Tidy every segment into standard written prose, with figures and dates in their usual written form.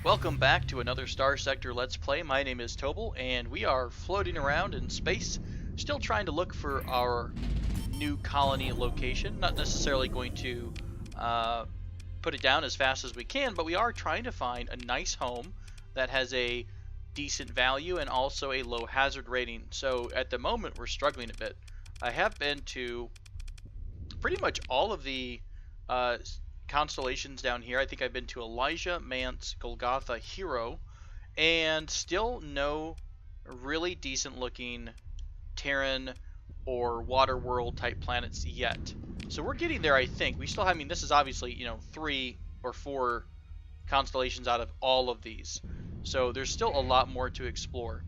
Welcome back to another Starsector Let's Play. My name is Tobal, and we are floating around in space, still trying to look for our new colony location. Not necessarily going to put it down as fast as we can, but we are trying to find a nice home that has a decent value and also a low hazard rating. So at the moment, we're struggling a bit. I have been to pretty much all of the constellations down here. I think I've been to Elijah, Mance, Golgotha, Hero, and still no really decent looking Terran or water world type planets yet. So we're getting there, I think. We still have, I mean, this is obviously, 3 or 4 constellations out of all of these. So there's still a lot more to explore.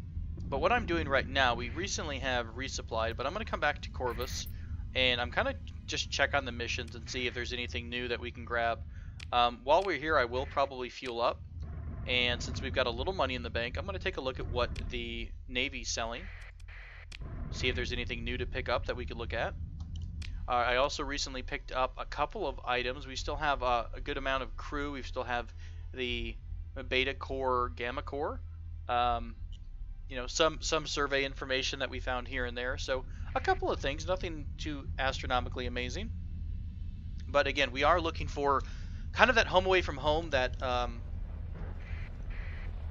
But what I'm doing right now, we recently have resupplied, but I'm going to come back to Corvus, and I'm kind of just check on the missions and see if there's anything new that we can grab. While we're here, I will probably fuel up, and since we've got a little money in the bank, I'm going to take a look at what the Navy's selling, see if there's anything new to pick up that we could look at. I also recently picked up a couple of items. We still have a good amount of crew. We still have the beta core, gamma core, some survey information that we found here and there. So a couple of things, nothing too astronomically amazing. But again, we are looking for kind of that home away from home, that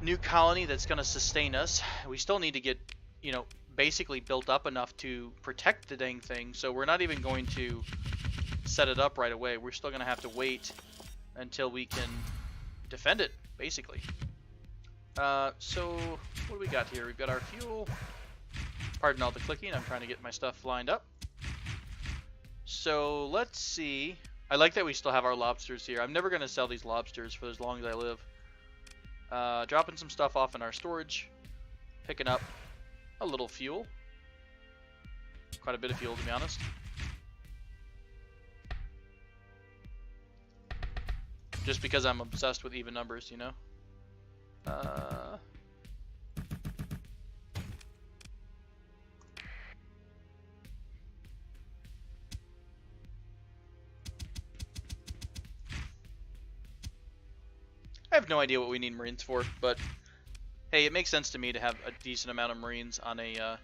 new colony that's going to sustain us. We still need to get, basically built up enough to protect the dang thing. So we're not even going to set it up right away. We're still going to have to wait until we can defend it, basically. So what do we got here? We've got our fuel. Pardon all the clicking, I'm trying to get my stuff lined up. So let's see. I like that we still have our lobsters here. I'm never going to sell these lobsters for as long as I live. Dropping some stuff off in our storage. Picking up a little fuel. Quite a bit of fuel, to be honest. Just because I'm obsessed with even numbers, I have no idea what we need Marines for, but hey, it makes sense to me to have a decent amount of Marines on a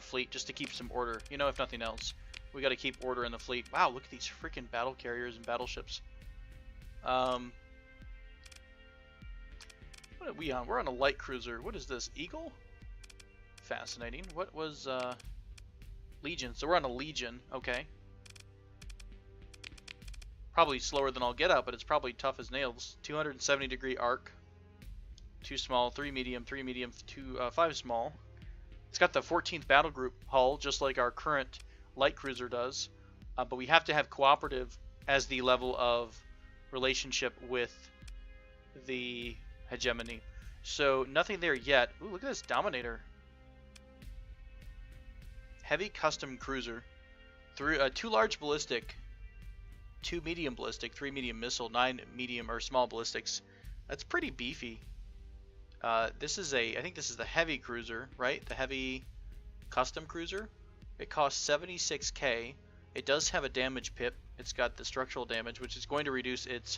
fleet just to keep some order. If nothing else, we got to keep order in the fleet. Wow, look at these freaking battle carriers and battleships. What are we on? We're on a light cruiser. What is this? Eagle? Fascinating. What was Legion? So we're on a Legion. Okay. Probably slower than I'll get out, but it's probably tough as nails. 270-degree arc. 2 small, 3 medium, 3 medium, 5 small. It's got the 14th battle group hull, just like our current light cruiser does. But we have to have cooperative as the level of relationship with the hegemony. So nothing there yet. Ooh, look at this Dominator. Heavy custom cruiser. 2 large ballistic. 2 medium ballistic, 3 medium missile, 9 medium or small ballistics. That's pretty beefy. I think this is the heavy cruiser, right? The heavy custom cruiser. It costs 76k. It does have a damage pip. It's got the structural damage, which is going to reduce its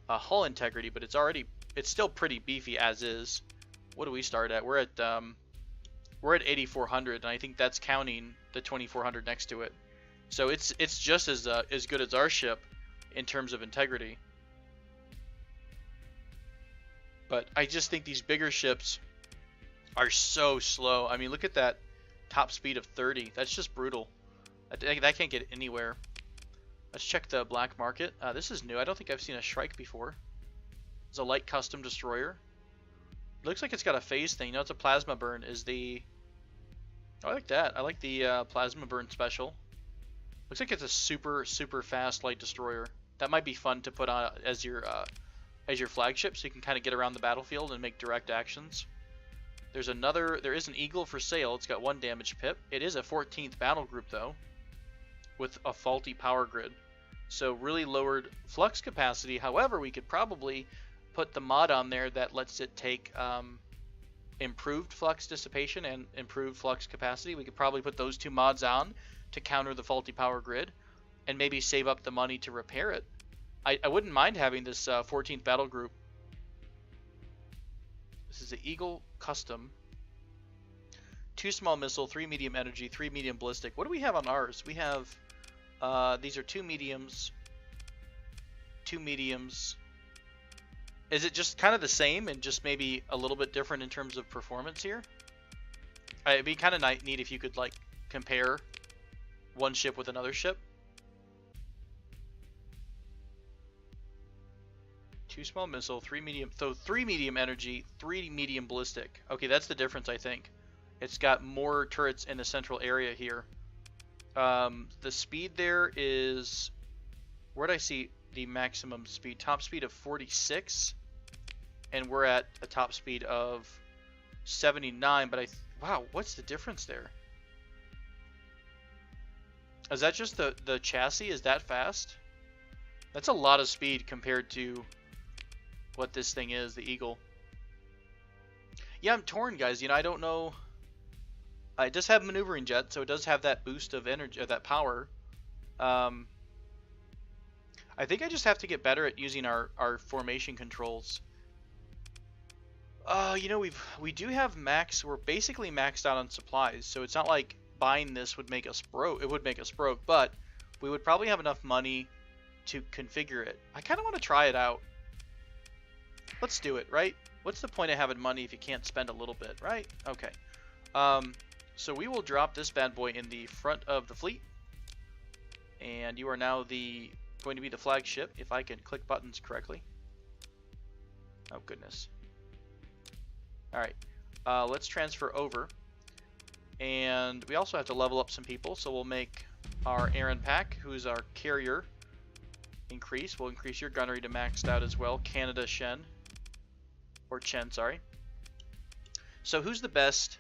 hull integrity, but it's still pretty beefy as is. What do we start at? We're at 8400, and I think that's counting the 2400 next to it. So it's just as good as our ship in terms of integrity. But I just think these bigger ships are so slow. I mean, look at that top speed of 30. That's just brutal. That can't get anywhere. Let's check the black market. This is new. I don't think I've seen a Shrike before. It's a light custom destroyer. It looks like it's got a phase thing. It's a plasma burn. I like that. I like the plasma burn special. Looks like it's a super fast light destroyer. That might be fun to put on as your flagship, so you can kind of get around the battlefield and make direct actions. There is an Eagle for sale. It's got 1 damage pip. It is a 14th battle group though, with a faulty power grid. So really lowered flux capacity. However, we could probably put the mod on there that lets it take improved flux dissipation and improved flux capacity. We could probably put those 2 mods on to counter the faulty power grid and maybe save up the money to repair it. I wouldn't mind having this 14th battle group is the Eagle Custom. 2 small missile, 3 medium energy, 3 medium ballistic. What do we have on ours? We have, these are 2 mediums, 2 mediums. Is it just kind of the same and just maybe a little bit different in terms of performance here? It'd be kind of neat if you could like compare one ship with another ship. 2 small missile, 3 medium, so 3 medium energy, 3 medium ballistic. Okay, that's the difference, I think. It's got more turrets in the central area here. The speed there is, where'd I see the maximum speed? Top speed of 46, and we're at a top speed of 79. But wow, what's the difference there? Is that just the chassis? Is that fast? That's a lot of speed compared to what this thing is, the Eagle. Yeah, I'm torn, guys. You know, I don't know. It does have maneuvering jet, so it does have that boost of energy, or that power. I think I just have to get better at using our formation controls. You know, we do have max. We're basically maxed out on supplies, so it's not like buying this would make us broke. It would make us broke, but we would probably have enough money to configure it. I kind of want to try it out. Let's do it, right? What's the point of having money if you can't spend a little bit, right? Okay. So we will drop this bad boy in the front of the fleet, and you are now going to be the flagship, if I can click buttons correctly. Oh goodness. Alright, let's transfer over, and we also have to level up some people, so we'll make our Aaron Pack, who's our carrier, increase. We'll increase your gunnery to maxed out as well. Canada Shen, or Chen, sorry. So who's the best?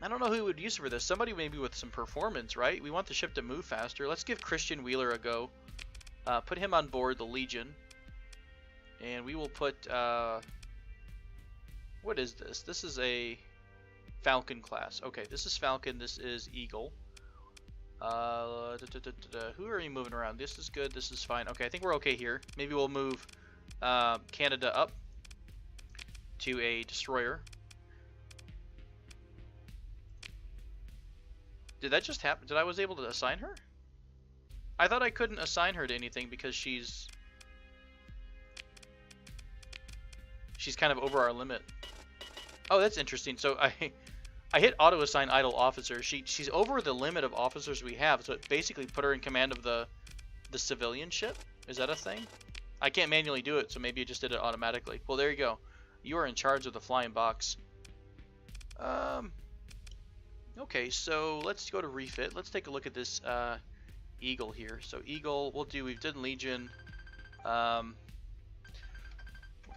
I don't know who would use for this. Somebody maybe with some performance, right? We want the ship to move faster. Let's give Christian Wheeler a go. Put him on board the Legion. And we will put... what is this? This is a Falcon class. Okay, this is Falcon. This is Eagle. Who are you moving around? This is good. This is fine. Okay, I think we're okay here. Maybe we'll move Canada up to a destroyer. Did that just happen? Did I was able to assign her? I thought I couldn't assign her to anything because she's kind of over our limit. Oh, that's interesting. So I hit auto assign idle officer. She's over the limit of officers we have, so it basically put her in command of the civilian ship. Is that a thing? I can't manually do it, so maybe it just did it automatically. Well, there you go. You are in charge of the flying box. Okay, so let's go to refit. Let's take a look at this Eagle here. So Eagle, we've done Legion. We'll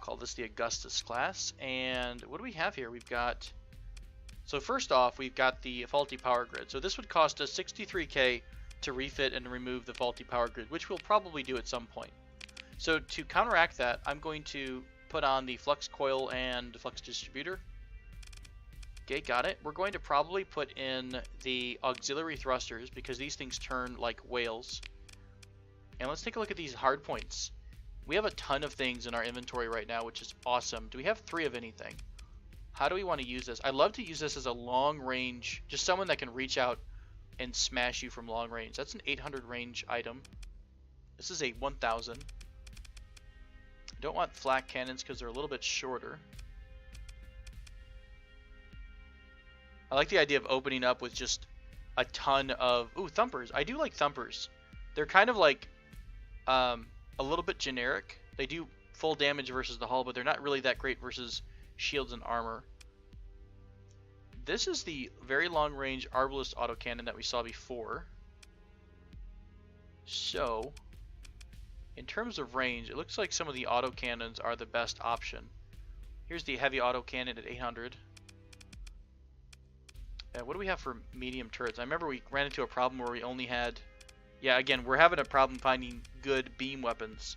call this the Augustus class. And what do we have here? We've got, so first off, we've got the faulty power grid. So this would cost us 63k to refit and remove the faulty power grid, which we'll probably do at some point. So to counteract that, I'm going to put on the flux coil and the flux distributor. Okay, got it. We're going to probably put in the auxiliary thrusters because these things turn like whales. And let's take a look at these hard points. We have a ton of things in our inventory right now, which is awesome. Do we have 3 of anything? How do we want to use this? I love to use this as a long range, just someone that can reach out and smash you from long range. That's an 800 range item. This is a 1000. I don't want flak cannons because they're a little bit shorter. I like the idea of opening up with just a ton of... Ooh, thumpers. I do like thumpers. They're kind of like a little bit generic. They do full damage versus the hull, but they're not really that great versus shields and armor. This is the very long-range Arbalest autocannon that we saw before. So, in terms of range, it looks like some of the autocannons are the best option. Here's the heavy autocannon at 800. What do we have for medium turrets? I remember we ran into a problem where we only had... Yeah, again, we're having a problem finding good beam weapons.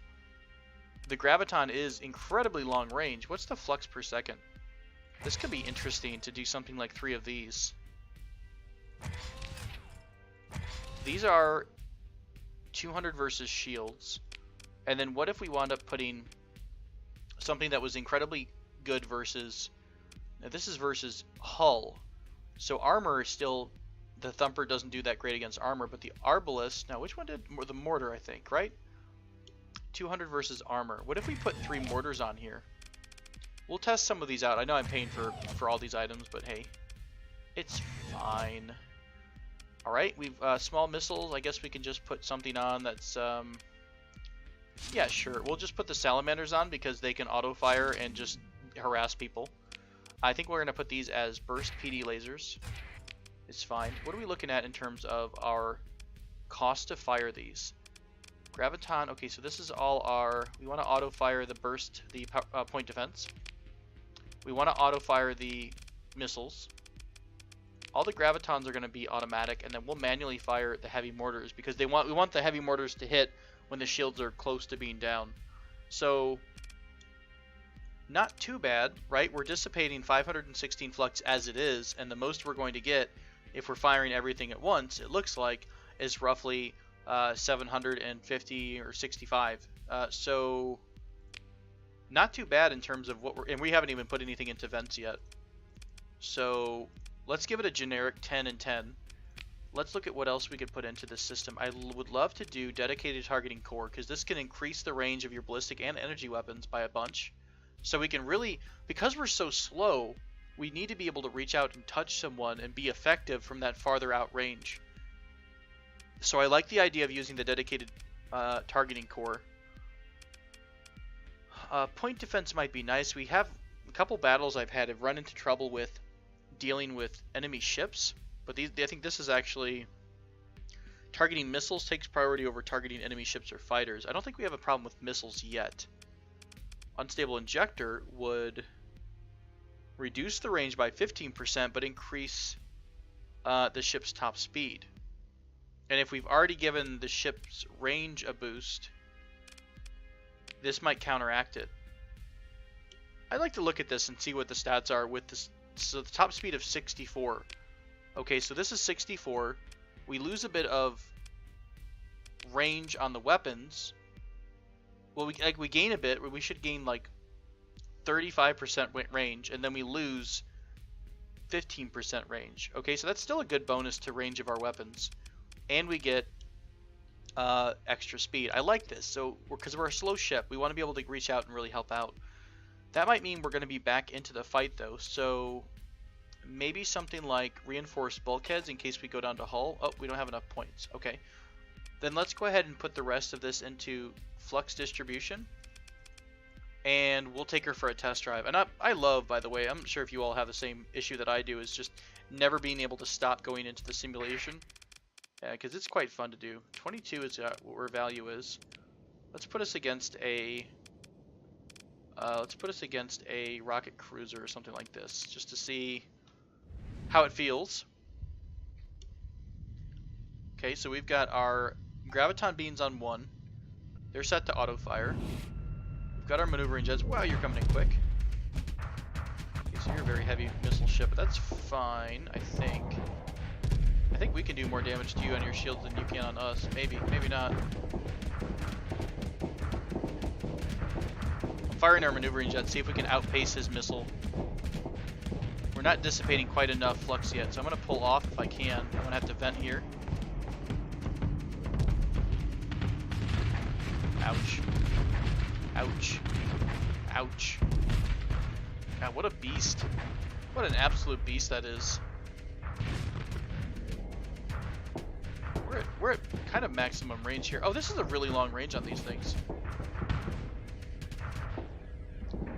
The Graviton is incredibly long range. What's the flux per second? This could be interesting to do something like 3 of these. These are 200 versus shields. And then what if we wound up putting something that was incredibly good versus Now this is versus hull. So armor is still, the Thumper doesn't do that great against armor, but the Arbalest, now which one did, the mortar I think, right? 200 versus armor. What if we put 3 mortars on here? We'll test some of these out. I know I'm paying for all these items, but hey, it's fine. Alright, we've small missiles. I guess we can just put something on that's yeah, sure. We'll just put the salamanders on because they can auto fire and just harass people. I think we're going to put these as burst PD lasers. It's fine. What are we looking at in terms of our cost to fire these? Graviton. Okay, so this is all our, we want to auto fire the burst, the point defense. We want to auto fire the missiles. All the gravitons are going to be automatic, and then we'll manually fire the heavy mortars because we want the heavy mortars to hit when the shields are close to being down. So not too bad, right? We're dissipating 516 flux as it is, and the most we're going to get if we're firing everything at once, it looks like, is roughly 750 or 65. So not too bad in terms of what we're, and we haven't even put anything into vents yet. So let's give it a generic 10 and 10. Let's look at what else we could put into this system. I would love to do dedicated targeting core because this can increase the range of your ballistic and energy weapons by a bunch. So we can really, because we're so slow, we need to be able to reach out and touch someone and be effective from that farther out range. So I like the idea of using the dedicated targeting core. Point defense might be nice. We have a couple battles I've had have run into trouble with dealing with enemy ships, but I think this is actually targeting missiles takes priority over targeting enemy ships or fighters. I don't think we have a problem with missiles yet. Unstable injector would reduce the range by 15% but increase the ship's top speed. And if we've already given the ship's range a boost, this might counteract it. I'd like to look at this and see what the stats are with this. So the top speed of 64. Okay, so this is 64. We lose a bit of range on the weapons. Well, we gain a bit. We should gain like 35% range, and then we lose 15% range. Okay, so that's still a good bonus to range of our weapons, and we get extra speed. I like this. So because we're a slow ship, we want to be able to reach out and really help out. That might mean we're going to be back into the fight though, so maybe something like reinforced bulkheads in case we go down to hull. Oh, we don't have enough points. Okay, then let's go ahead and put the rest of this into flux distribution, and we'll take her for a test drive. And I love, by the way, I'm sure if you all have the same issue that I do, is just never being able to stop going into the simulation, because it's quite fun to do. 22 is where value is. Let's put us against a rocket cruiser or something like this, just to see how it feels. Okay, so we've got our graviton beams on 1. They're set to auto fire. We've got our maneuvering jets. Wow, you're coming in quick. Okay, so you're a very heavy missile ship, but that's fine, I think. I think we can do more damage to you on your shields than you can on us. Maybe, maybe not. Firing our maneuvering jet, see if we can outpace his missile. We're not dissipating quite enough flux yet, so I'm going to pull off if I can. I'm going to have to vent here. Ouch. Ouch. Ouch. God, what a beast. What an absolute beast that is. We're at kind of maximum range here. Oh, this is a really long range on these things.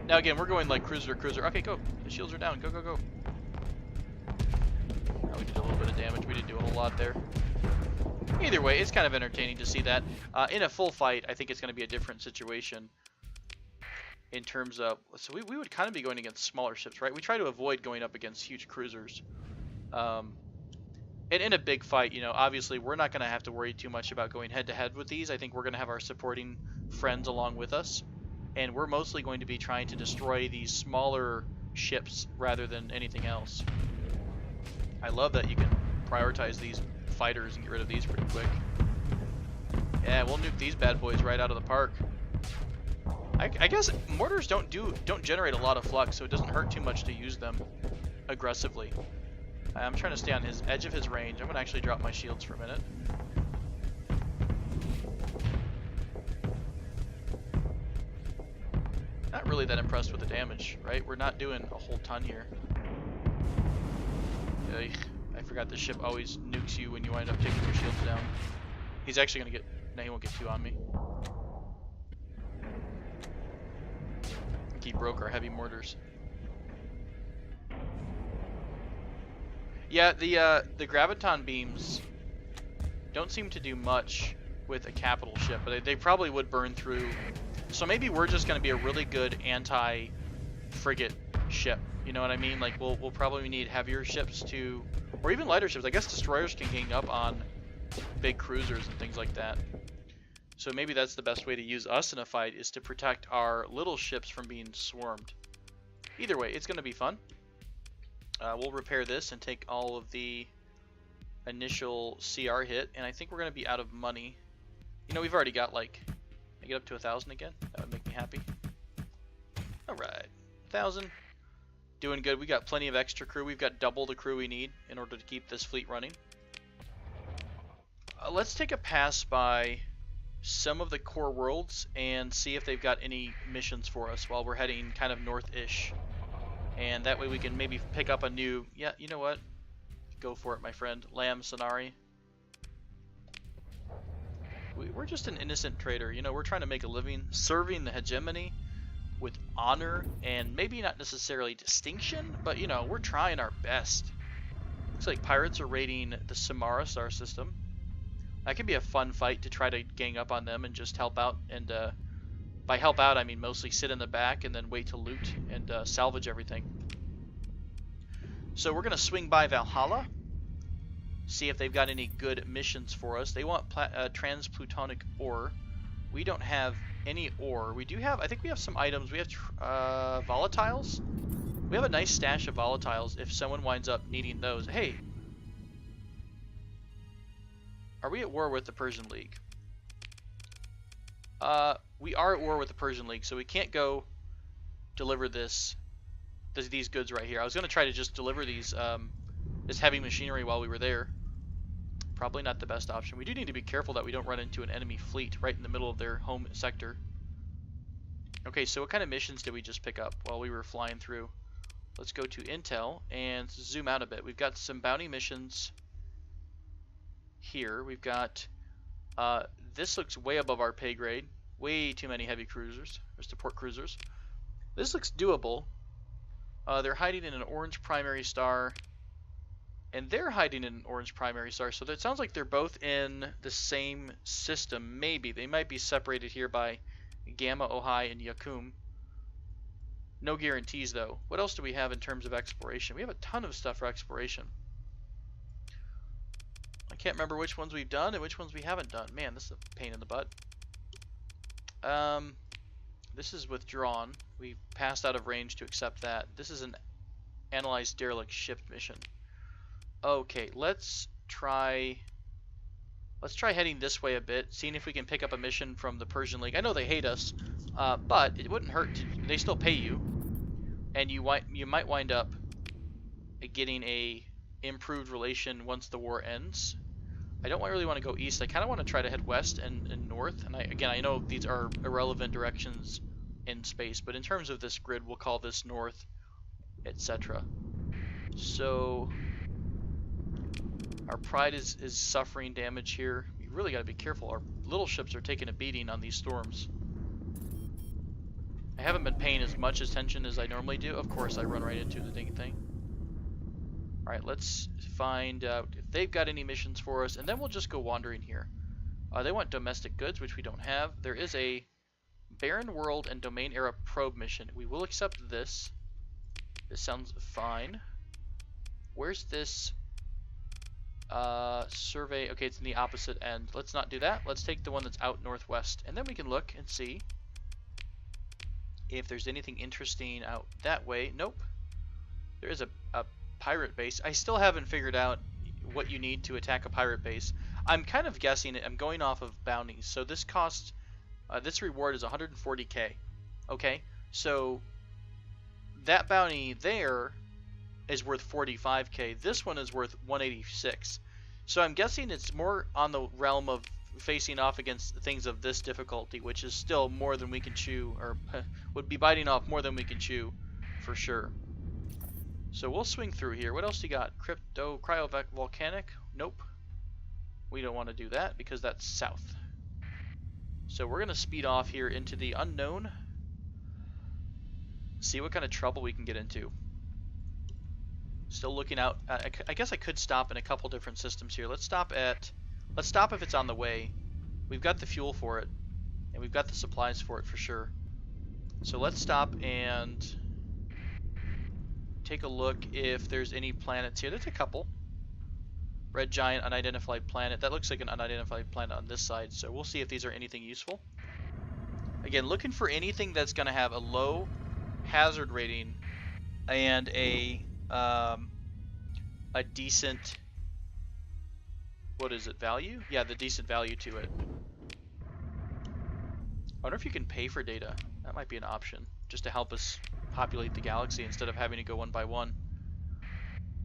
Now again, we're going like cruiser to cruiser. Okay, go. The shields are down. Go, go, go. Oh, we did a little bit of damage. We didn't do a whole lot there. Either way, it's kind of entertaining to see that. In a full fight, I think it's going to be a different situation in terms of... So we would kind of be going against smaller ships, right? We try to avoid going up against huge cruisers. And in a big fight, you know, obviously we're not going to have to worry too much about going head-to-head with these. I think we're going to have our supporting friends along with us. And we're mostly going to be trying to destroy these smaller ships rather than anything else. I love that you can prioritize these fighters and get rid of these pretty quick. Yeah, we'll nuke these bad boys right out of the park. I guess mortars don't generate a lot of flux, so it doesn't hurt too much to use them aggressively. I'm trying to stay on his edge of his range. I'm gonna actually drop my shields for a minute. Not really that impressed with the damage, right? We're not doing a whole ton here. Ugh, I forgot the ship always nukes you when you wind up taking your shields down. He's actually gonna get... No, he won't get two on me. I think he broke our heavy mortars. Yeah, the graviton beams don't seem to do much with a capital ship, but they probably would burn through. So maybe we're just going to be a really good anti-frigate ship. You know what I mean? Like we'll probably need heavier ships to, or even lighter ships. I guess destroyers can gang up on big cruisers and things like that. So maybe that's the best way to use us in a fight, is to protect our little ships from being swarmed. Either way, it's going to be fun. We'll repair this and take all of the initial CR hit, and I think we're going to be out of money. You know, we've already got like, I get up to 1,000 again. That would make me happy. Alright, 1,000. Doing good. We got plenty of extra crew. We've got double the crew we need in order to keep this fleet running. Let's take a pass by some of the core worlds and see if they've got any missions for us while we're heading kind of north-ish. And that way we can maybe pick up a new... Yeah, you know what? Go for it, my friend. Lam Sonari. We're just an innocent trader. You know, we're trying to make a living serving the hegemony with honor and maybe not necessarily distinction, but, you know, we're trying our best. Looks like pirates are raiding the Samara star system. That could be a fun fight to try to gang up on them and just help out. And by help out, I mean mostly sit in the back and then wait to loot and salvage everything. So we're going to swing by Valhalla, see if they've got any good missions for us. They want transplutonic ore. We don't have any ore. We do have, I think we have some items. We have volatiles. We have a nice stash of volatiles if someone winds up needing those. Hey, are we at war with the Persian League? We are at war with the Persian League, so we can't go deliver these goods right here. I was going to try to just deliver these this heavy machinery while we were there. Probably not the best option. We do need to be careful that we don't run into an enemy fleet right in the middle of their home sector. Okay, so what kind of missions did we just pick up while we were flying through? Let's go to Intel and zoom out a bit. We've got some bounty missions here. We've got this looks way above our pay grade. Way too many heavy cruisers or support cruisers. This looks doable. They're hiding in an orange primary star, and they're hiding in an orange primary star. So that sounds like they're both in the same system. Maybe they might be separated here by Gamma, Ojai, and Yakum. No guarantees though. What else do we have in terms of exploration? We have a ton of stuff for exploration. I can't remember which ones we've done and which ones we haven't done. Man, this is a pain in the butt. This is withdrawn. We passed out of range to accept that. This is an analyze derelict ship mission. Okay, let's try heading this way a bit, seeing if we can pick up a mission from the Persian League. I know they hate us, but it wouldn't hurt. They still pay you, and you might wind up getting a improved relation once the war ends. I don't really want to go east. I kind of want to try to head west and north. And again, I know these are irrelevant directions in space, but in terms of this grid, we'll call this north, etc. So our pride is suffering damage here. We really got to be careful. Our little ships are taking a beating on these storms. I haven't been paying as much attention as I normally do. Of course, I run right into the dang thing. Alright, let's find out if they've got any missions for us, and then we'll just go wandering here. They want domestic goods, which we don't have. There is a Barren World and Domain Era probe mission. We will accept this. This sounds fine. Where's this survey? Okay, it's in the opposite end. Let's not do that. Let's take the one that's out northwest, and then we can look and see if there's anything interesting out that way. Nope. There is a pirate base. I still haven't figured out what you need to attack a pirate base. I'm kind of guessing it. I'm going off of bounties. So this cost, this reward is 140k. Okay, so that bounty there is worth 45k. This one is worth 186. So I'm guessing it's more on the realm of facing off against things of this difficulty, which is still more than we can chew, or would be biting off more than we can chew, for sure. So we'll swing through here. What else you got? Cryovolcanic? Nope. We don't want to do that because that's south. So we're going to speed off here into the unknown. See what kind of trouble we can get into. Still looking out. I guess I could stop in a couple different systems here. Let's stop if it's on the way. We've got the fuel for it, and we've got the supplies for it for sure. So let's stop and take a look if there's any planets here. There's a couple. Red giant, unidentified planet. That looks like an unidentified planet on this side, so we'll see if these are anything useful. Again, looking for anything that's going to have a low hazard rating and a decent, what is it, value? Yeah, the decent value to it. I wonder if you can pay for data. That might be an option, just to help us populate the galaxy instead of having to go one by one.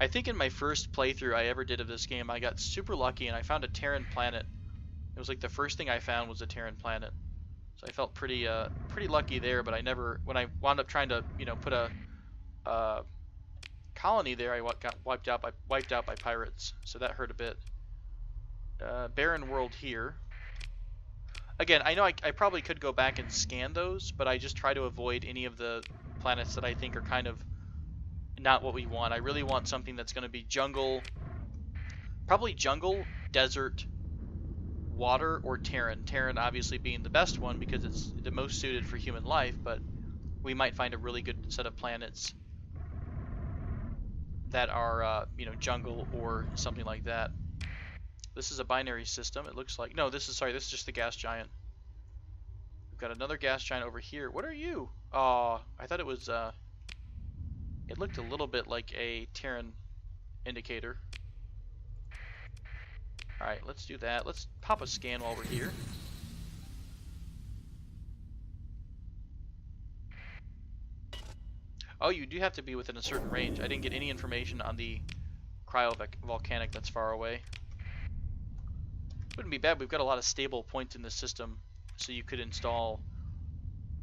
I think in my first playthrough I ever did of this game, I got super lucky and I found a Terran planet. It was like the first thing I found was a Terran planet. So I felt pretty lucky there, but I never, when I wound up trying to, you know, put a colony there, I got wiped out by pirates. So that hurt a bit. Barren world here. Again, I know I probably could go back and scan those, but I just try to avoid any of the planets that I think are kind of not what we want. I really want something that's going to be jungle, probably jungle, desert, water, or Terran. Terran obviously being the best one because it's the most suited for human life, but we might find a really good set of planets that are, you know, jungle or something like that. This is a binary system, it looks like. No, this is just the gas giant. We've got another gas giant over here. What are you? Oh, I thought it was, it looked a little bit like a Terran indicator. Alright, let's do that. Let's pop a scan while we're here. Oh, you do have to be within a certain range. I didn't get any information on the cryovolcanic that's far away. Wouldn't be bad. We've got a lot of stable points in the system, so you could install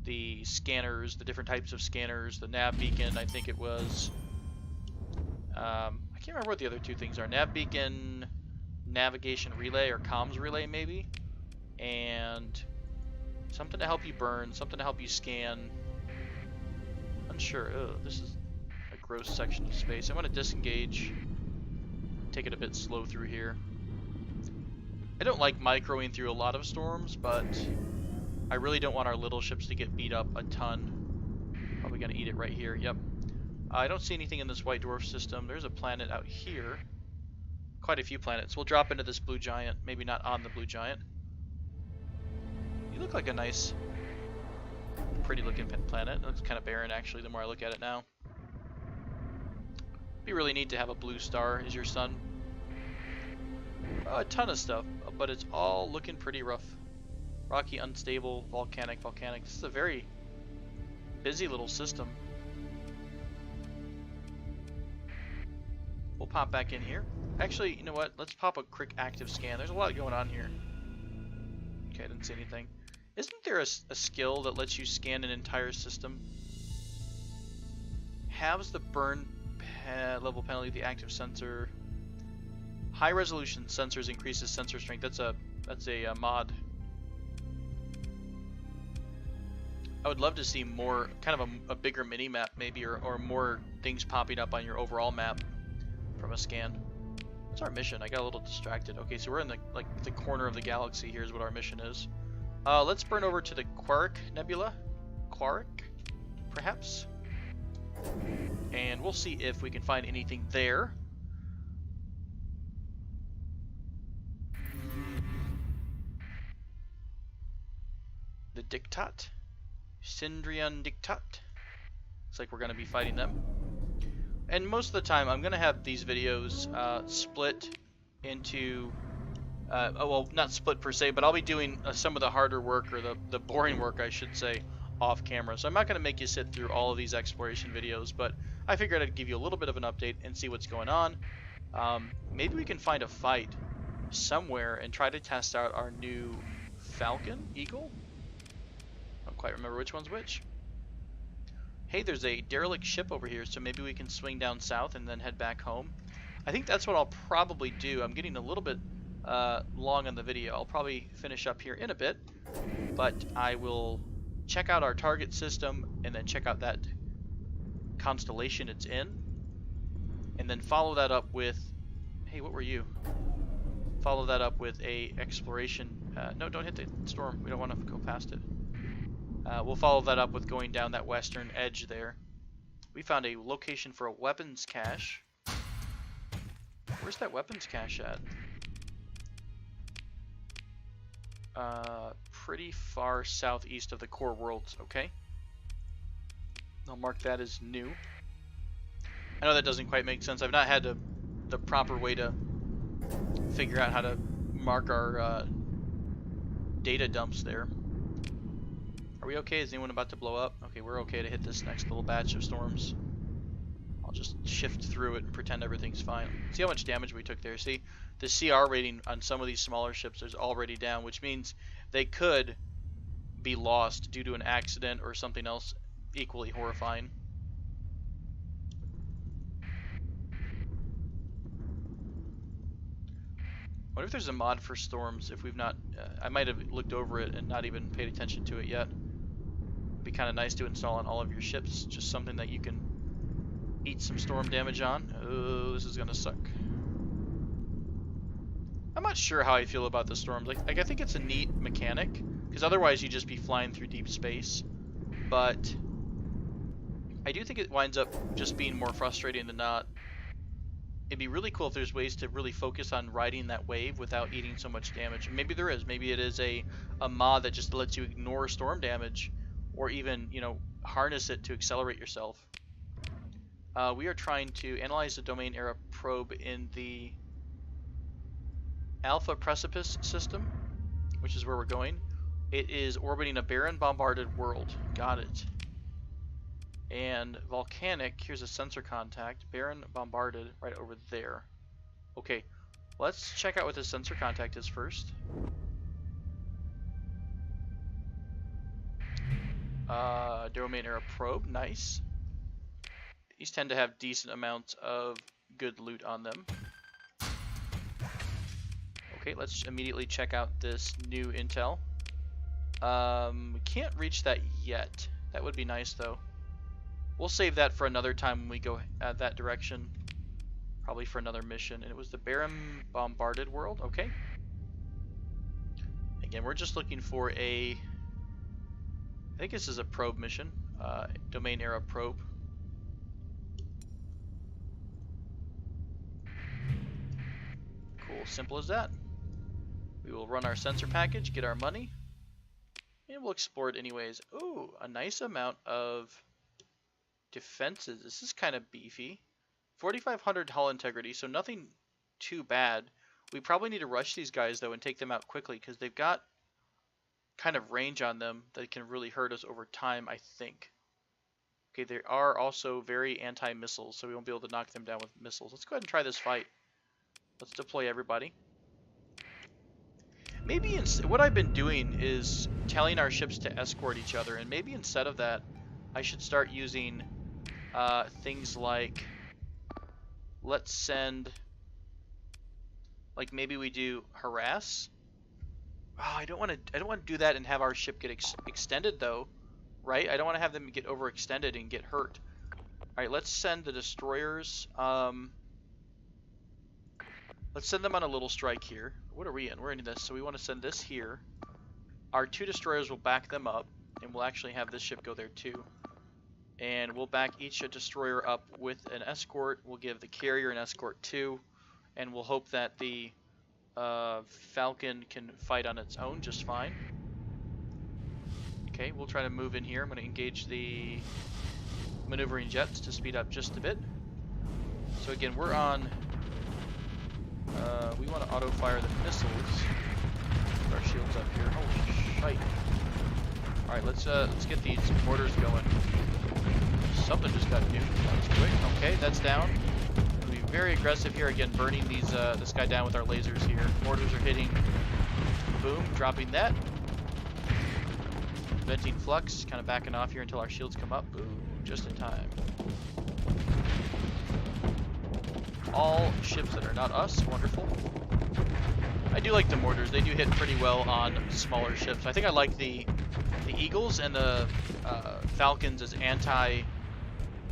the scanners, the different types of scanners, the nav beacon, I think it was. I can't remember what the other two things are. Nav beacon, navigation relay, or comms relay maybe, and something to help you burn, something to help you scan. Unsure. Ugh, this is a gross section of space. I want to disengage, take it a bit slow through here. I don't like microing through a lot of storms, but I really don't want our little ships to get beat up a ton. Probably gonna eat it right here. Yep. I don't see anything in this white dwarf system. There's a planet out here. Quite a few planets. We'll drop into this blue giant. Maybe not on the blue giant. You look like a nice, pretty looking planet. It looks kind of barren actually the more I look at it now. Be really neat to have a blue star as your sun. A ton of stuff, but it's all looking pretty rough. Rocky, unstable, volcanic. This is a very busy little system. We'll pop back in here. Actually, you know what? Let's pop a quick active scan. There's a lot going on here. Okay, I didn't see anything. Isn't there a skill that lets you scan an entire system? Halves the burn level penalty of the active sensor. High resolution sensors increases sensor strength. That's a mod. I would love to see more, kind of a bigger mini map maybe, or more things popping up on your overall map from a scan. What's our mission? I got a little distracted. Okay, so we're in the corner of the galaxy. Here's what our mission is. Let's burn over to the Quark Nebula. Quark, perhaps. And we'll see if we can find anything there. The Diktat. Syndrian Diktat. Looks like we're going to be fighting them. And most of the time, I'm going to have these videos split into... well, not split per se, but I'll be doing some of the harder work, or the boring work, I should say, off camera. So I'm not going to make you sit through all of these exploration videos, but I figured I'd give you a little bit of an update and see what's going on. Maybe we can find a fight somewhere and try to test out our new Falcon? Eagle? I don't quite remember which one's which. Hey, there's a derelict ship over here, so maybe we can swing down south and then head back home. I think that's what I'll probably do. I'm getting a little bit long on the video. I'll probably finish up here in a bit, but I will check out our target system and then check out that constellation it's in, and then follow that up with, hey, what were you? Follow that up with a exploration. No, don't hit the storm. We don't want to go past it. We'll follow that up with going down that western edge there. We found a location for a weapons cache. Where's that weapons cache at? Pretty far southeast of the core worlds. Okay. I'll mark that as new. I know that doesn't quite make sense. I've not had the proper way to figure out how to mark our data dumps there. Are we okay? Is anyone about to blow up? Okay, we're okay to hit this next little batch of storms. I'll just shift through it and pretend everything's fine. See how much damage we took there. See, the CR rating on some of these smaller ships is already down, which means they could be lost due to an accident or something else equally horrifying. What if there's a mod for storms if we've not... I might have looked over it and not even paid attention to it yet. It'd be kind of nice to install on all of your ships. Just something that you can eat some storm damage on. Oh, this is going to suck. I'm not sure how I feel about the storms. Like I think it's a neat mechanic, because otherwise you'd just be flying through deep space. But I do think it winds up just being more frustrating than not. It'd be really cool if there's ways to really focus on riding that wave without eating so much damage. Maybe there is. Maybe it is a mod that just lets you ignore storm damage, or even, you know, harness it to accelerate yourself. We are trying to analyze the domain era probe in the Alpha Precipice system, which is where we're going. It is orbiting a barren bombarded world. Got it. And volcanic, here's a sensor contact. Barren bombarded right over there. Okay, let's check out what the sensor contact is first. Domain era probe, nice. These tend to have decent amounts of good loot on them. Okay, let's immediately check out this new intel. We can't reach that yet. That would be nice though. We'll save that for another time when we go that direction. Probably for another mission. And it was the barren bombarded world. Okay. Again, we're just looking for a... I think this is a probe mission. Domain era probe. Cool. Simple as that. We will run our sensor package, get our money, and we'll explore it anyways. Ooh, a nice amount of defenses. This is kind of beefy. 4,500 hull integrity, so nothing too bad. We probably need to rush these guys though and take them out quickly, because they've got kind of range on them that can really hurt us over time, I think. Okay, they are also very anti-missiles, so we won't be able to knock them down with missiles. Let's go ahead and try this fight. Let's deploy everybody. Maybe what I've been doing is telling our ships to escort each other, and maybe instead of that, I should start using things like, let's send, like maybe we do harass. Oh, I don't want to do that and have our ship get extended though, right? I don't want to have them get overextended and get hurt. All right, let's send the destroyers. Let's send them on a little strike here. What are we in? We're in this, so we want to send this here. Our 2 destroyers will back them up, and we'll actually have this ship go there too. And we'll back each destroyer up with an escort. We'll give the carrier an escort too, and we'll hope that the Falcon can fight on its own just fine. Okay, we'll try to move in here. I'm going to engage the maneuvering jets to speed up just a bit. So again, we're on... we want to auto-fire the missiles. Put our shields up here. Oh, shite. All right, let's get these mortars going. Something just got nuked. That was quick. Okay, that's down. We'll be very aggressive here again, burning these this guy down with our lasers here. Mortars are hitting. Boom, dropping that. Venting flux, kind of backing off here until our shields come up. Boom, just in time. All ships that are not us, wonderful. I do like the mortars. They do hit pretty well on smaller ships. I think I like the Eagles and the Falcons as kind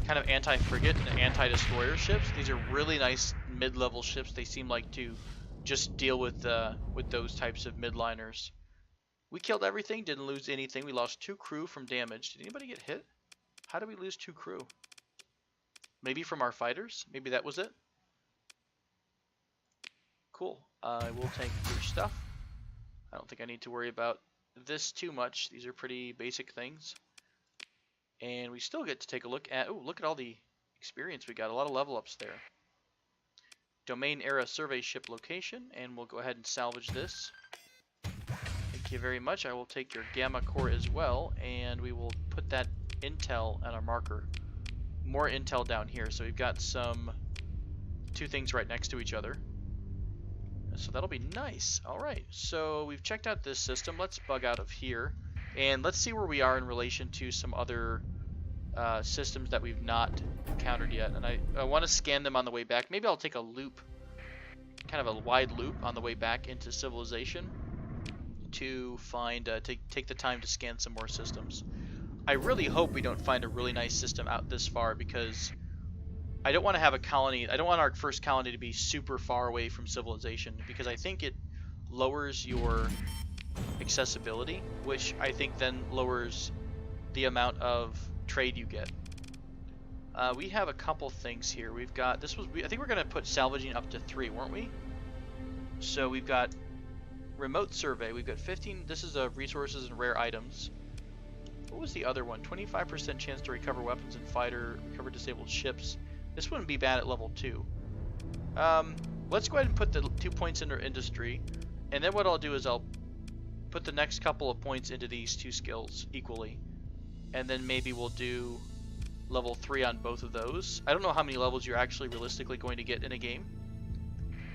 of anti-frigate and anti-destroyer ships. These are really nice mid-level ships. They seem like to just deal with those types of midliners. We killed everything, didn't lose anything. We lost 2 crew from damage. Did anybody get hit? How did we lose 2 crew? Maybe from our fighters? Maybe that was it? Cool. I will take your stuff. I don't think I need to worry about this too much. These are pretty basic things. And we still get to take a look at... Oh, look at all the experience we got. A lot of level ups there. Domain era survey ship location. And we'll go ahead and salvage this. Thank you very much. I will take your gamma core as well. And we will put that intel on our marker. More intel down here. So we've got some... 2 things right next to each other. So that'll be nice. Alright, so we've checked out this system. Let's bug out of here. And let's see where we are in relation to some other systems that we've not encountered yet. And I want to scan them on the way back. Maybe I'll take a loop, kind of a wide loop on the way back into civilization to find, take the time to scan some more systems. I really hope we don't find a really nice system out this far, because I don't want to have a colony. I don't want our first colony to be super far away from civilization, because I think it lowers your accessibility, which I think then lowers the amount of trade you get. We have a couple things here. We've got this was. I think we're going to put salvaging up to 3, weren't we? So we've got remote survey. We've got 15. This is resources and rare items. What was the other one? 25% chance to recover weapons and fighter, recover disabled ships. This wouldn't be bad at level 2. Let's go ahead and put the 2 points into industry, and then what I'll do is I'll put the next couple of points into these 2 skills equally, and then maybe we'll do level 3 on both of those. I don't know how many levels you're actually realistically going to get in a game,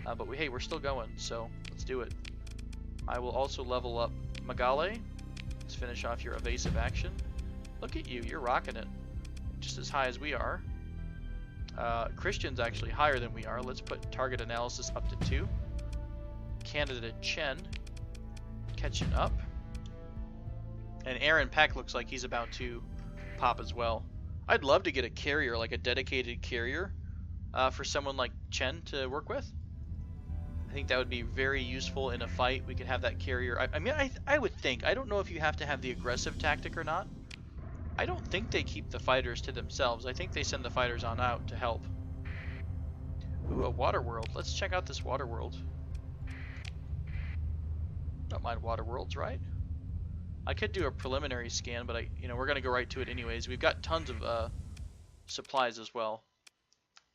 but hey, we're still going, so let's do it. I will also level up Magale. Let's finish off your evasive action. Look at you, you're rocking it, just as high as we are. Christian's actually higher than we are. Let's put target analysis up to 2. Candidate Chen catching up. And Aaron Peck looks like he's about to pop as well. I'd love to get a carrier, like a dedicated carrier, for someone like Chen to work with. I think that would be very useful in a fight. We could have that carrier. I mean, I would think. I don't know if you have to have the aggressive tactic or not. I don't think they keep the fighters to themselves. I think they send the fighters on out to help. Ooh, a water world. Let's check out this water world. Don't mind water worlds, right? I could do a preliminary scan, but we're gonna go right to it anyways. We've got tons of supplies as well.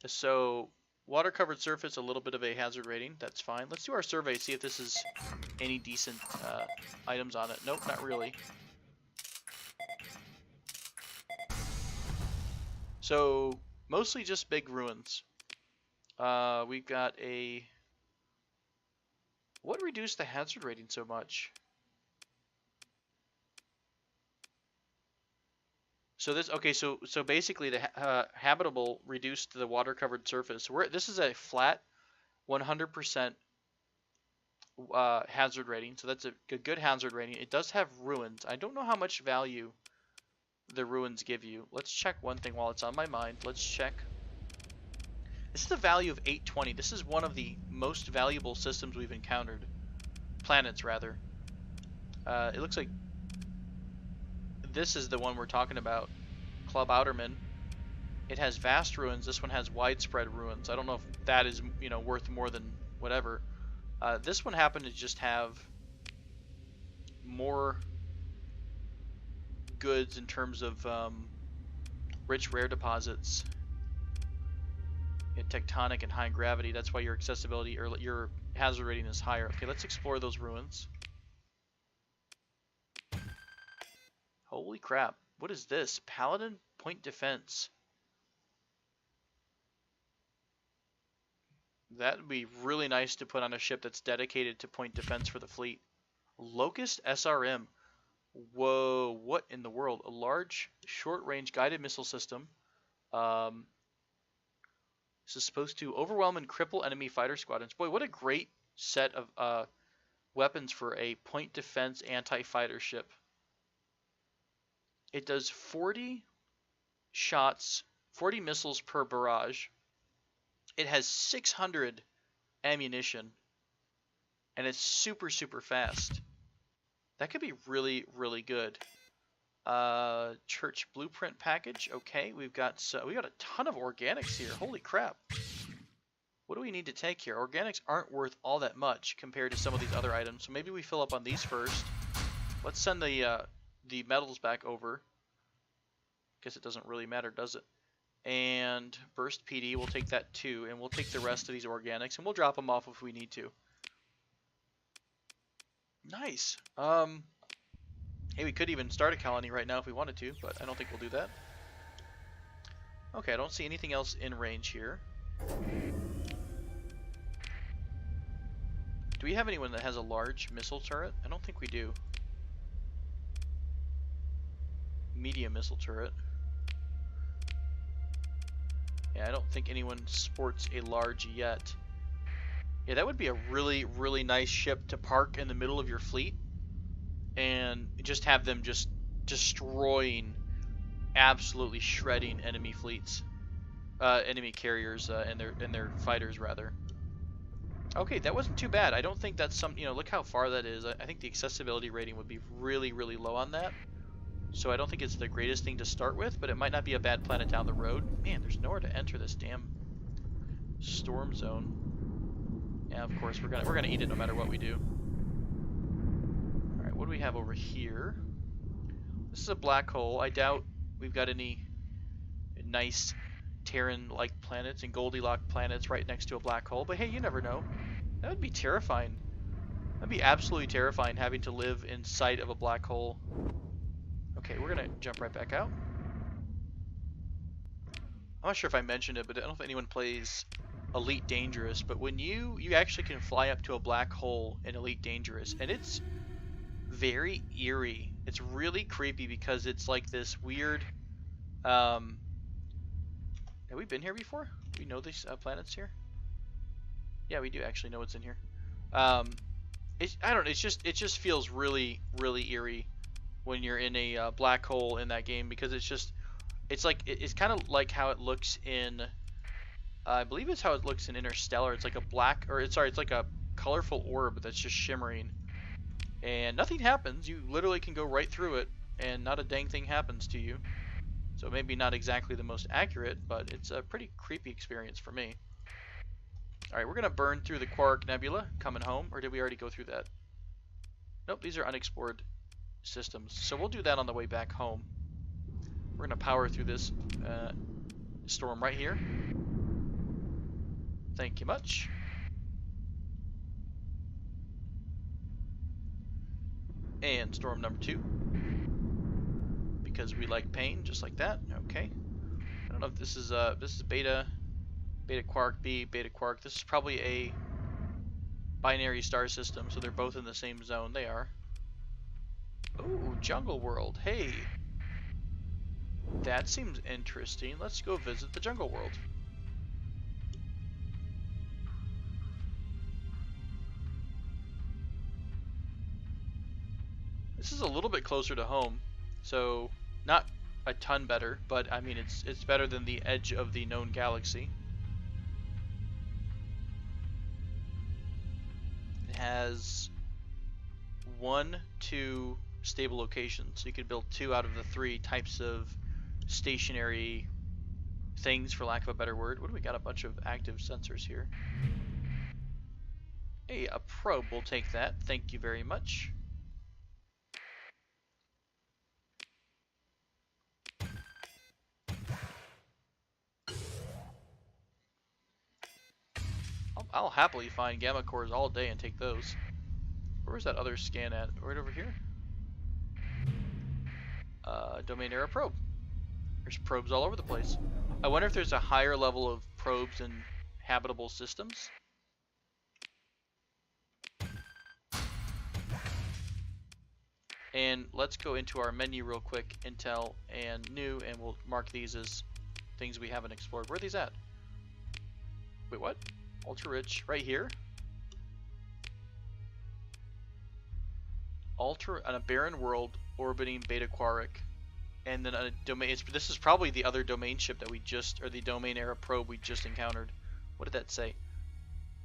So water covered surface, a little bit of a hazard rating. That's fine. Let's do our survey. See if this is any decent items on it. Nope, not really. So, mostly just big ruins. We've got a... What reduced the hazard rating so much? So this, okay, so basically the habitable reduced the water covered surface. This is a flat 100% hazard rating, so that's a good hazard rating. It does have ruins. I don't know how much value the ruins give you. Let's check one thing while it's on my mind. Let's check. This is the value of 820. This is one of the most valuable systems we've encountered. Planets, rather. It looks like this is the one we're talking about. Club Outerman. It has vast ruins. This one has widespread ruins. I don't know if that is, worth more than whatever. This one happened to just have more goods in terms of rich rare deposits. Tectonic and high gravity. That's why your accessibility or your hazard rating is higher. Okay, let's explore those ruins. Holy crap. What is this? Paladin point defense. That would be really nice to put on a ship that's dedicated to point defense for the fleet. Locust SRM. Whoa, what in the world? A large, short-range guided missile system. This is supposed to overwhelm and cripple enemy fighter squadrons. Boy, what a great set of weapons for a point defense anti-fighter ship. It does 40 shots, 40 missiles per barrage. It has 600 ammunition, and it's super, super fast. That could be really, really good. Church blueprint package. Okay, we got a ton of organics here. Holy crap! What do we need to take here? Organics aren't worth all that much compared to some of these other items, so maybe we fill up on these first. Let's send the metals back over. Guess it doesn't really matter, does it? And burst PD, we'll take that too, and we'll take the rest of these organics, and we'll drop them off if we need to. Nice. Hey, we could even start a colony right now if we wanted to, but I don't think we'll do that. Okay, I don't see anything else in range here. Do we have anyone that has a large missile turret? I don't think we do. Medium missile turret. Yeah, I don't think anyone sports a large yet. Yeah, that would be a really, really nice ship to park in the middle of your fleet and just have them just destroying, absolutely shredding enemy fleets, enemy carriers, and their fighters rather. Okay, that wasn't too bad. I don't think that's some, look how far that is. I think the accessibility rating would be really, really low on that. So I don't think it's the greatest thing to start with, but it might not be a bad planet down the road. Man, there's nowhere to enter this damn storm zone. Yeah, of course, we're gonna eat it no matter what we do. Alright, what do we have over here? This is a black hole. I doubt we've got any nice Terran-like planets and Goldilocks planets right next to a black hole, but hey, you never know. That would be terrifying. That'd be absolutely terrifying having to live in sight of a black hole. Okay, we're gonna jump right back out. I'm not sure if I mentioned it, but I don't think anyone plays Elite Dangerous, but when you actually can fly up to a black hole in Elite Dangerous, and it's very eerie. It's really creepy because it's like this weird, have we been here before? Do we know these planets here? Yeah, we do actually know what's in here. I don't know, it just feels really, really eerie when you're in a black hole in that game, because it's kind of like how it looks in, I believe it's how it looks in Interstellar. It's like a it's like a colorful orb that's just shimmering, and nothing happens. You literally can go right through it, and not a dang thing happens to you. So maybe not exactly the most accurate, but it's a pretty creepy experience for me. Alright, we're gonna burn through the Quark Nebula coming home, or did we already go through that? Nope, these are unexplored systems, so we'll do that on the way back home. We're gonna power through this storm right here. Thank you much. And storm number 2, because we like pain, just like that. Okay. I don't know if this is beta quark B, beta quark. This is probably a binary star system, so they're both in the same zone. They are. Ooh, jungle world. Hey, that seems interesting. Let's go visit the jungle world. This is a little bit closer to home, so not a ton better, but I mean it's better than the edge of the known galaxy. It has 1, 2 stable locations, so you could build 2 out of the 3 types of stationary things, for lack of a better word. What do we got? A bunch of active sensors here. Hey, a probe, we'll take that. Thank you very much. I'll happily find gamma cores all day and take those. Where's that other scan at? Right over here? domain era probe. There's probes all over the place. I wonder if there's a higher level of probes in habitable systems. And let's go into our menu real quick, Intel and New, and we'll mark these as things we haven't explored. Where are these at? Wait, what? Ultra rich, right here. Ultra on a barren world orbiting Beta Quark, and then a domain. This is probably the other domain ship that we just, or the domain era probe we just encountered. What did that say?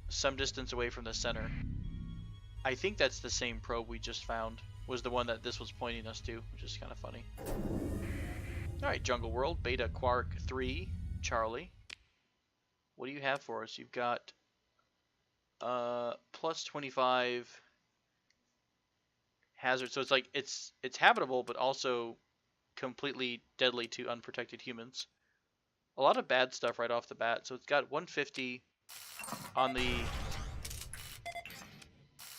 Some distance away from the center. I think that's the same probe we just found. Was the one that this was pointing us to, which is kind of funny. All right, Jungle World, Beta Quark 3, Charlie. What do you have for us? You've got plus 25 hazard, so it's like it's habitable, but also completely deadly to unprotected humans. A lot of bad stuff right off the bat. So it's got 150 on the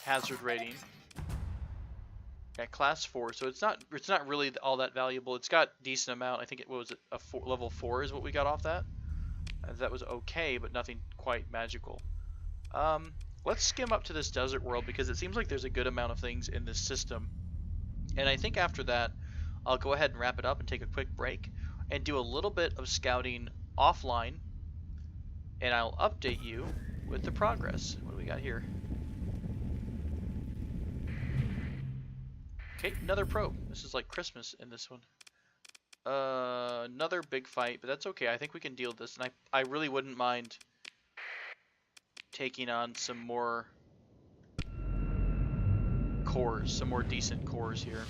hazard rating. At class 4, so it's not really all that valuable. It's got decent amount. I think it was level 4 is what we got off that. That was okay, but nothing quite magical. Let's skim up to this desert world because it seems like there's a good amount of things in this system. And I think after that, I'll go ahead and wrap it up and take a quick break and do a little bit of scouting offline, and I'll update you with the progress. What do we got here? Okay, another probe. This is like Christmas in this one. Another big fight, but that's okay. I think we can deal with this, and I really wouldn't mind taking on some more cores, some more decent cores here.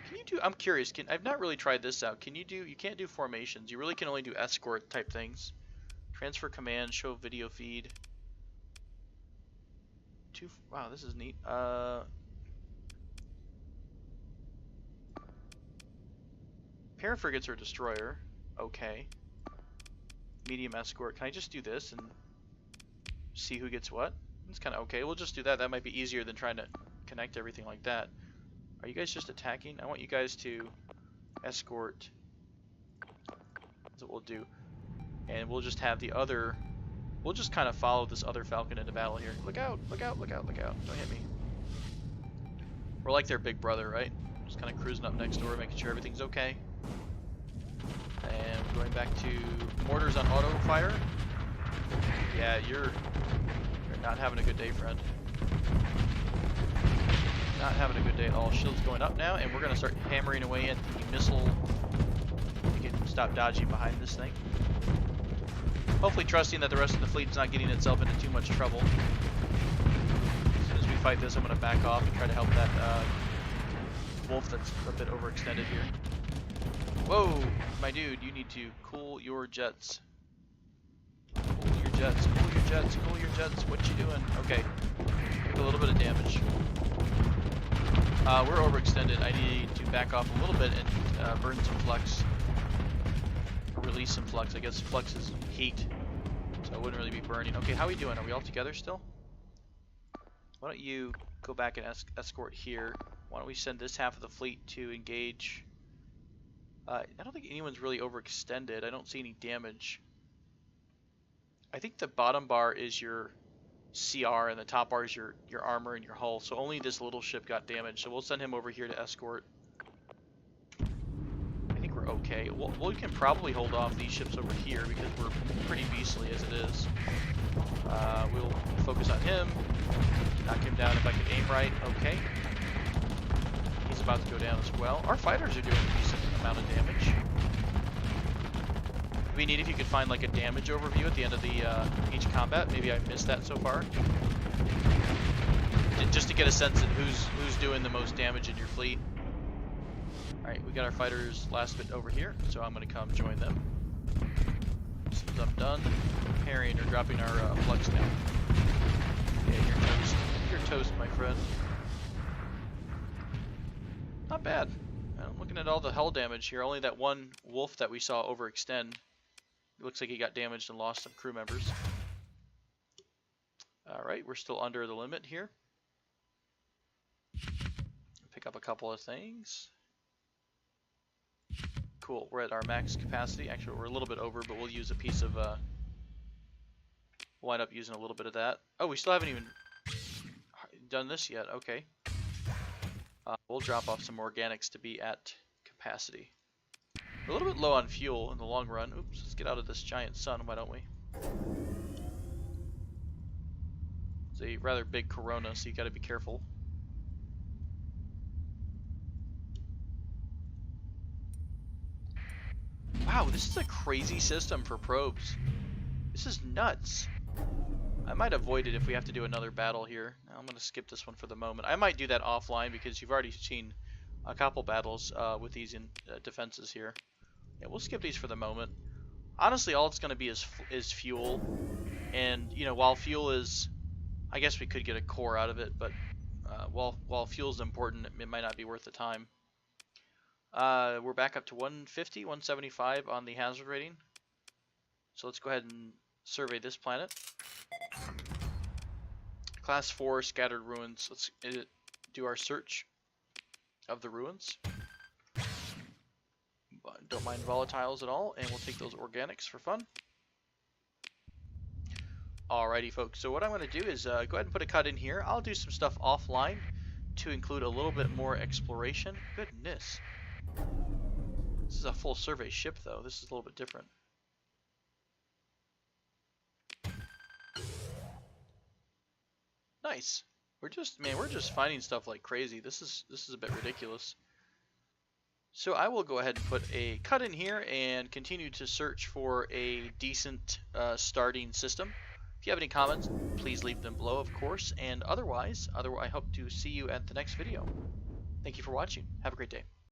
Can you do? I'm curious. I've not really tried this out. Can you do? You can't do formations. You really can only do escort type things. Transfer command, show video feed. Wow, this is neat. Parafrigates or destroyer. Okay. Medium escort. Can I just do this and see who gets what? It's kind of okay. We'll just do that. That might be easier than trying to connect everything like that. Are you guys just attacking? I want you guys to escort. That's what we'll do. And we'll just have the other... We'll just kind of follow this other Falcon into battle here. Look out! Look out! Look out! Look out! Don't hit me. We're like their big brother, right? Just kind of cruising up next door, making sure everything's okay. And we're going back to mortars on auto fire. Yeah, you're not having a good day, friend. Not having a good day at all. Shield's going up now, and we're going to start hammering away at the missile. We can stop dodging behind this thing. Hopefully trusting that the rest of the fleet's not getting itself into too much trouble. As soon as we fight this, I'm going to back off and try to help that wolf that's a bit overextended here. Whoa, my dude, you need to cool your jets. Cool your jets, cool your jets, cool your jets. What you doing? Okay, took a little bit of damage. We're overextended. I need to back off a little bit and burn some flux. Or release some flux. I guess flux is heat, so it wouldn't really be burning. Okay, how are we doing? Are we all together still? Why don't you go back and escort here? Why don't we send this half of the fleet to engage? I don't think anyone's really overextended. I don't see any damage. I think the bottom bar is your CR and the top bar is your armor and your hull. So only this little ship got damaged. So we'll send him over here to escort. I think we're okay. We can probably hold off these ships over here because we're pretty beastly as it is. We'll focus on him. Knock him down if I can aim right. Okay. He's about to go down as well. Our fighters are doing a decent amount of damage. It'd be neat if you could find like a damage overview at the end of the each combat. Maybe I missed that so far. Just to get a sense of who's doing the most damage in your fleet. Alright, we got our fighters last bit over here, so I'm going to come join them. As soon as I'm done parrying or dropping our flux down. Yeah, you're toast. You're toast, my friend. Not bad. I'm looking at all the hull damage here. Only that one wolf that we saw overextend. It looks like he got damaged and lost some crew members. Alright, we're still under the limit here. Pick up a couple of things. cool. We're at our max capacity. Actually, we're a little bit over, but we'll use a piece of, we'll wind up using a little bit of that. Oh, we still haven't even done this yet. Okay. We'll drop off some organics to be at capacity. We're a little bit low on fuel in the long run. Oops, let's get out of this giant sun, why don't we? It's a rather big corona, so you gotta be careful. Wow, this is a crazy system for probes. This is nuts. I might avoid it if we have to do another battle here. I'm going to skip this one for the moment. I might do that offline because you've already seen a couple battles with these defenses here. Yeah, we'll skip these for the moment. Honestly, all it's going to be is fuel. And, you know, while fuel is... I guess we could get a core out of it, but while fuel is important, it might not be worth the time. We're back up to 150, 175 on the hazard rating. So let's go ahead and survey this planet. Class 4 scattered ruins. Let's do our search of the ruins. Don't mind volatiles at all, and we'll take those organics for fun. Alrighty, folks. So what I'm going to do is go ahead and put a cut in here. I'll do some stuff offline to include a little bit more exploration. Goodness. This is a full survey ship, though. This is a little bit different. Nice. We're just finding stuff like crazy. This is a bit ridiculous. So I will go ahead and put a cut in here and continue to search for a decent starting system. If you have any comments, please leave them below, of course. And otherwise, I hope to see you at the next video. Thank you for watching. Have a great day.